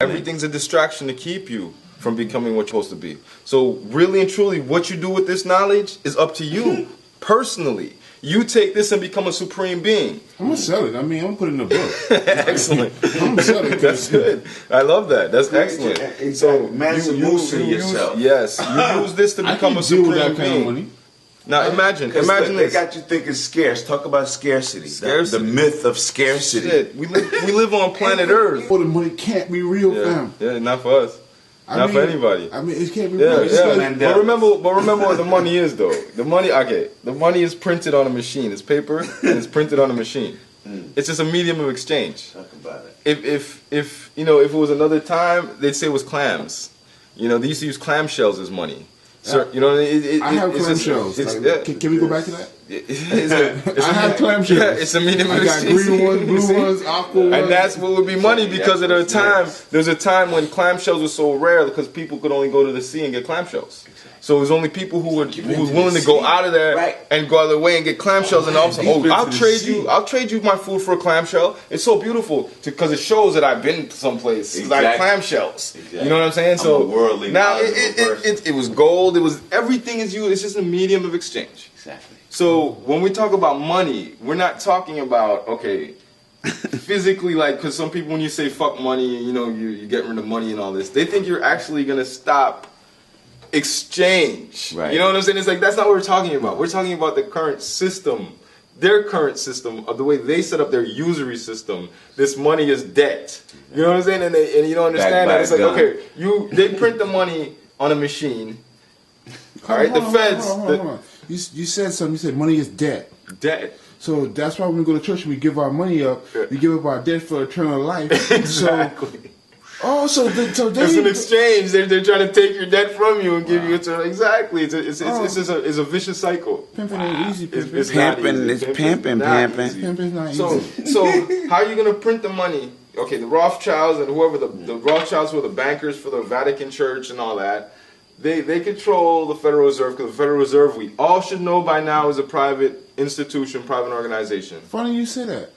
Everything's a distraction to keep you from becoming what you're supposed to be. So really and truly, what you do with this knowledge is up to you personally. You take this and become a supreme being. I'm gonna sell it. I mean, I'm gonna put it in a book. Excellent. I'm gonna sell it. That's good. I love that. That's excellent. Exactly. So you yourself. Yes, you use this to become a deal with supreme that kind of being. money. Now imagine They this. got you thinking scarce. Talk about scarcity. Scarcity. The myth of scarcity. Shit, we live on planet Earth. Oh, the money can't be real, Yeah, fam. yeah, not for us. Not for anybody. I mean, it can't be Yeah, real. yeah. But remember what the money is, though. The money is printed on a machine. It's paper and it's printed on a machine. It's just a medium of exchange. Talk about it. If it was another time, they'd say it was clams. They used to use clamshells as money. So, I have clamshells. Can we go back to that? I have clamshells. Yeah, it's a medium of exchange. I got green ones, blue ones, aqua ones. And that's what would be money because at a time, there was a time when clamshells were so rare because people could only go to the sea and get clamshells. So it was only people who were willing to go out of there and go out of their way and get clamshells. And all of a sudden, I'll trade you my food for a clamshell. It's so beautiful because it shows that I've been someplace like clamshells. Exactly. You know what I'm saying? So now it was gold. It was everything is used. It's just a medium of exchange. Exactly. So when we talk about money, we're not talking about physically, like, because some people when you say fuck money, you get rid of money and all this, they think you're actually gonna stop exchange. Right. You know what I'm saying? It's like that's not what we're talking about. We're talking about the current system, their current system of the way they set up their usury system. This money is debt. You know what I'm saying? And you don't understand that. It's like they print the money on a machine. All right, the feds. Hold on. You said something. You said money is debt. Debt. So that's why when we go to church and we give our money up, we give up our debt for eternal life. Exactly. So it's an exchange. They're trying to take your debt from you and give you eternal. Exactly. It's a vicious cycle. Pimping ain't easy. It's pimping. It's pimping. Pimping's not easy. So how are you gonna print the money? Okay, the Rothschilds and whoever the Rothschilds were the bankers for the Vatican Church and all that. They control the Federal Reserve because the Federal Reserve, we all should know by now, is a private institution, private organization. Funny you say that.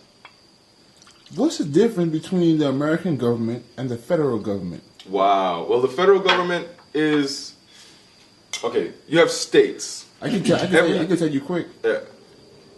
What's the difference between the American government and the federal government? Wow. Well, the federal government is you have states. I can tell you quick. Yeah.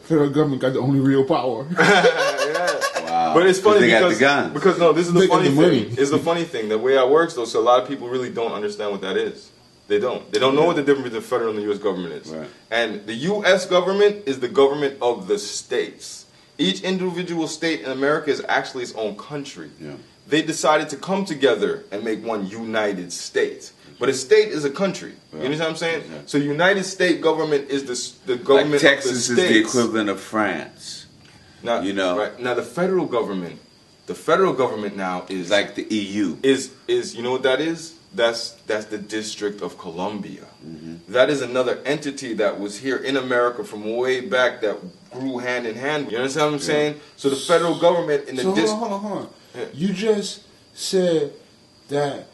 Federal government got the only real power. Yeah. Wow. But it's funny they got the guns. because no, this is the They got funny the thing. money. It's the funny thing. The way that works though, so a lot of people really don't understand what that is. They don't. They don't know what the difference between the federal and the U.S. government is. Right. And the U.S. government is the government of the states. Each individual state in America is actually its own country. Yeah. They decided to come together and make one United States. But a state is a country. You understand what I'm saying? Yeah. So United States government is the government Like Texas of the is states. the equivalent of France. Now, right, now the federal government now is Like the EU. is you know what that is? That's the District of Columbia. That is another entity that was here in America from way back that grew hand in hand. You understand what I'm saying? So the federal government in the hold on. Yeah. You just said that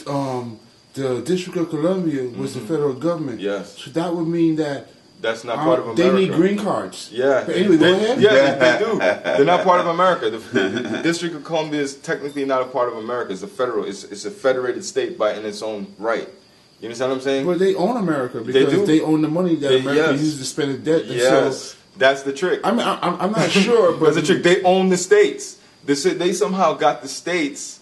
the District of Columbia was the federal government. Yes. So that would mean that that's not part of America. They need green cards. Yeah. But anyway, go ahead. Yeah, they do. They're not part of America. The District of Columbia is technically not a part of America. It's a federal. It's a federated state in its own right. You understand what I'm saying? But they own America because they own the money that America uses to spend its debt. Yes, that's the trick. I mean, I'm not sure, but that's the trick. They own the states. They somehow got the states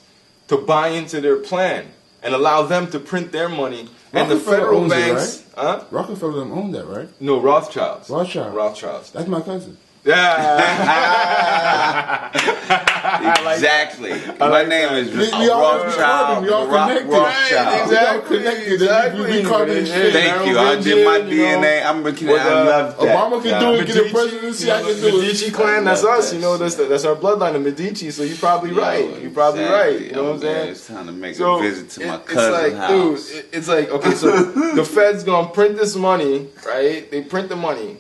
to buy into their plan and allow them to print their money. And the federal banks, Rockefeller don't own that, right? No, Rothschilds. Rothschilds. That's my cousin. Yeah. Exactly. My name is Rothschild. We all connected. Exactly. Thank you. I did my DNA. I love that. Obama can do it. Get the presidency. I can do it. Medici clan. That's us. You know, that's our bloodline of Medici. So you're probably right. You're probably right. You know what I'm saying? It's time to make a visit to my cousin's house. Dude, it's like, okay, so the Fed's gonna print this money, right? They print the money.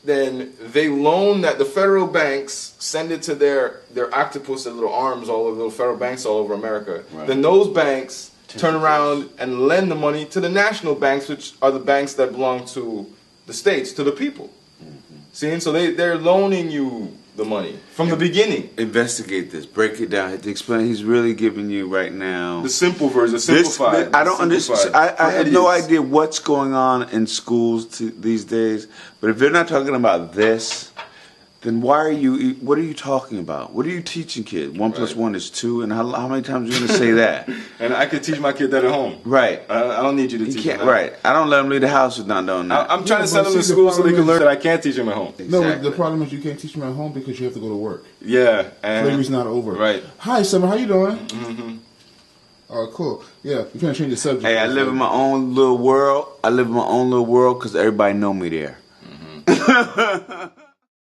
Then they loan that the federal banks send it to their octopus, their little arms all over, little federal banks all over America. Right. Then those banks turn around and lend the money to the national banks, which are the banks that belong to the states, to the people. See, and so they're loaning you the money from the beginning. Investigate this. Break it down. To explain, he's really giving you right now the simple version, simplified. I don't understand. I have no idea what's going on in schools these days. But if they're not talking about this, then why are you? What are you talking about? What are you teaching kids? 1 + 1 is 2, and how many times are you going to say that? And I can teach my kid that at home. Right. I don't need you to teach him that. Right. I don't let them leave the house without knowing that. I'm trying to send them to school so they can learn that I can't teach them at home. No, but the problem is you can't teach them at home because you have to go to work. Yeah. And Slavery's not over. Right. Hi, Summer. How you doing? Mm-hmm. Oh, cool. Yeah, you can't change the subject. Hey, I live in my own little world. I live in my own little world because everybody know me there. Mm-hmm.